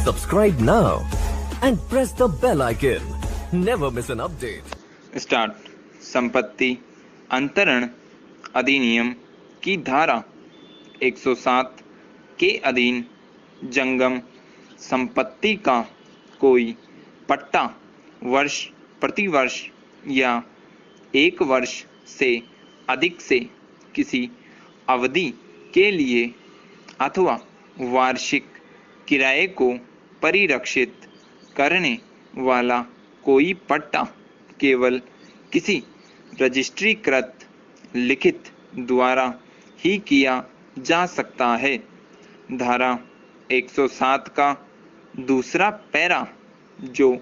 Subscribe now and press the bell icon. Never miss an update. Start. संपत्ति अंतरण अधिनियम की धारा 107 के अधीन जंगम संपत्ति का कोई पट्टा वर्ष प्रतिवर्ष या 1 वर्ष से अधिक से किसी अवधि के लिए अथवा वार्षिक किराए को परिरक्षित करने वाला कोई पट्टा केवल किसी रजिस्ट्रीकृत लिखित द्वारा ही किया जा सकता है। धारा 107 का दूसरा पैरा जो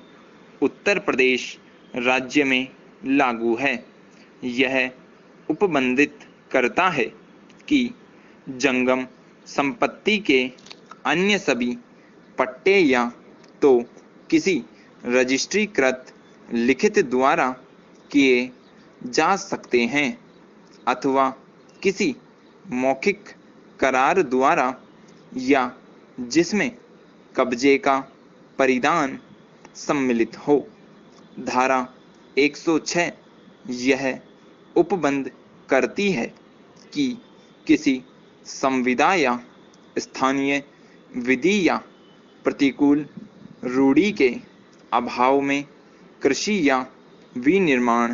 उत्तर प्रदेश राज्य में लागू है, यह उपबंधित करता है कि जंगम संपत्ति के अन्य सभी पट्टे या तो किसी रजिस्ट्रीकृत लिखित द्वारा किए जा सकते हैं अथवा किसी मौखिक करार द्वारा या जिसमें कब्जे का परिधान सम्मिलित हो। धारा 106 यह उपबंध करती है कि किसी संविदा या स्थानीय विधि या प्रतिकूल रूढ़ि के अभाव में कृषि या विनिर्माण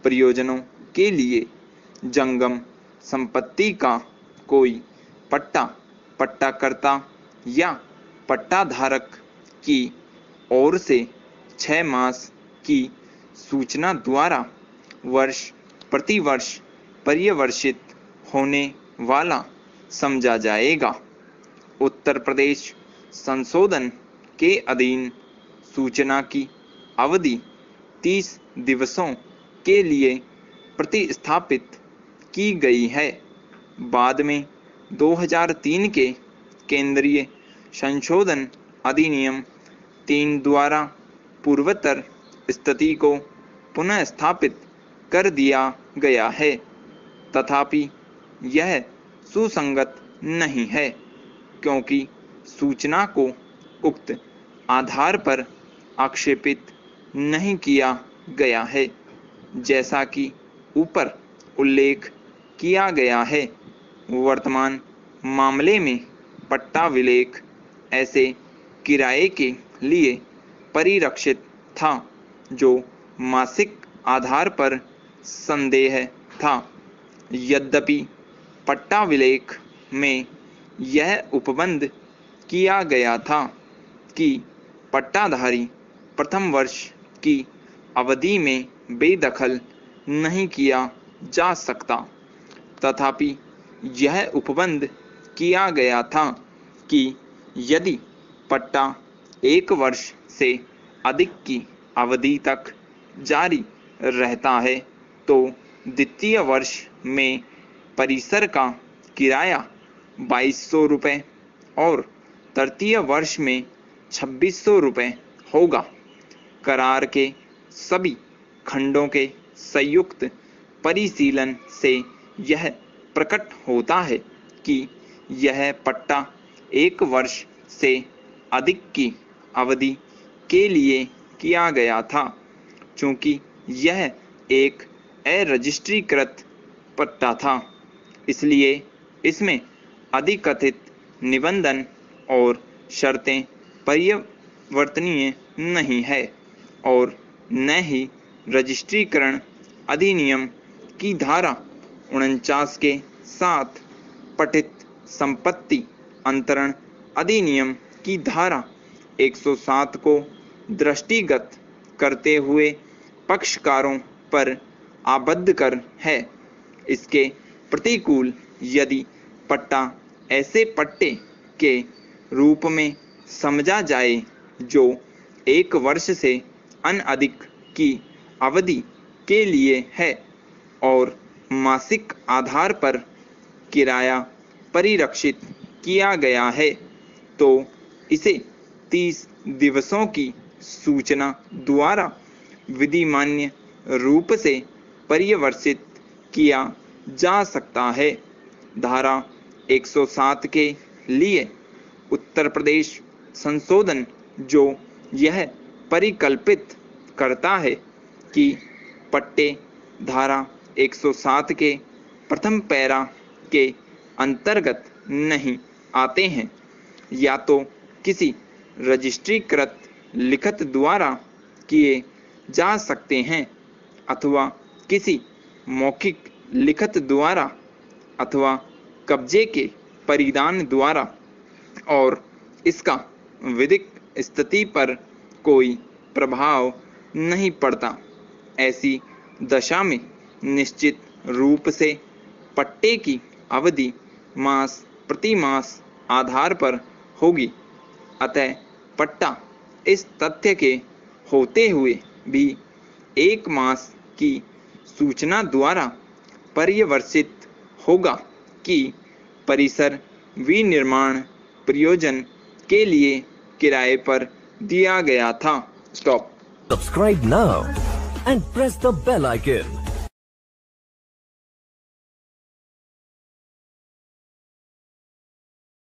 प्रयोजनों के लिए जंगम संपत्ति का कोई पट्टा पट्टाकर्ता या पट्टाधारक की ओर से 6 मास की सूचना द्वारा वर्ष प्रतिवर्ष पर्यवेक्षित होने वाला समझा जाएगा। उत्तर प्रदेश संशोधन के अधीन सूचना की अवधि 30 दिवसों के लिए प्रतिस्थापित की गई है। बाद में 2003 के केंद्रीय संशोधन अधिनियम 3 द्वारा पूर्वोत्तर स्थिति को पुनः स्थापित कर दिया गया है, तथापि यह सुसंगत नहीं है क्योंकि सूचना को उक्त आधार पर आक्षेपित नहीं किया गया है। जैसा कि ऊपर उल्लेख किया गया है, वर्तमान मामले में पट्टा विलेख ऐसे किराए के लिए परिरक्षित था जो मासिक आधार पर संदेह था। यद्यपि पट्टा विलेख में यह उपबंध किया गया था कि पट्टाधारी प्रथम वर्ष की अवधि में बेदखल नहीं किया जा सकता, तथापि यह उपबंध किया गया था कि यदि पट्टा 1 वर्ष से अधिक की अवधि तक जारी रहता है तो द्वितीय वर्ष में परिसर का किराया 2200 रुपये और तृतीय वर्ष में 2600 रुपये होगा। करार के सभी खंडों के संयुक्त परिशीलन से यह प्रकट होता है कि यह पट्टा 1 वर्ष से अधिक की अवधि के लिए किया गया था। चूँकि यह एक अरजिस्ट्रीकृत पट्टा था, इसलिए इसमें अधिकथित निबंधन और शर्तें परिवर्तनीय नहीं है और न ही रजिस्ट्रीकरण अधिनियम की धारा 49 के साथ पठित संपत्ति अंतरण अधिनियम की धारा 107 को दृष्टिगत करते हुए पक्षकारों पर आबद्ध कर है। इसके प्रतिकूल यदि पट्टा ऐसे पट्टे के रूप में समझा जाए जो 1 वर्ष से अनधिक की अवधि के लिए है और मासिक आधार पर किराया परिरक्षित किया गया है, तो इसे 30 दिवसों की सूचना द्वारा विधिमान्य रूप से पर्यवेक्षित किया जा सकता है। धारा 107 के लिए उत्तर प्रदेश संशोधन जो यह परिकल्पित करता है कि पट्टे धारा 107 के प्रथम पैरा के अंतर्गत नहीं आते हैं या तो किसी रजिस्ट्रीकृत लिखत द्वारा किए जा सकते हैं अथवा किसी मौखिक लिखत द्वारा अथवा कब्जे के परिधान द्वारा, और इसका विधिक स्थिति पर कोई प्रभाव नहीं पड़ता। ऐसी दशा में निश्चित रूप से पट्टे की अवधि मास प्रति मास आधार पर होगी। अतः पट्टा इस तथ्य के होते हुए भी 1 मास की सूचना द्वारा पर्यवसित होगा कि परिसर विनिर्माण प्रयोजन के लिए किराए पर दिया गया था। Stop. Subscribe now and press the bell icon.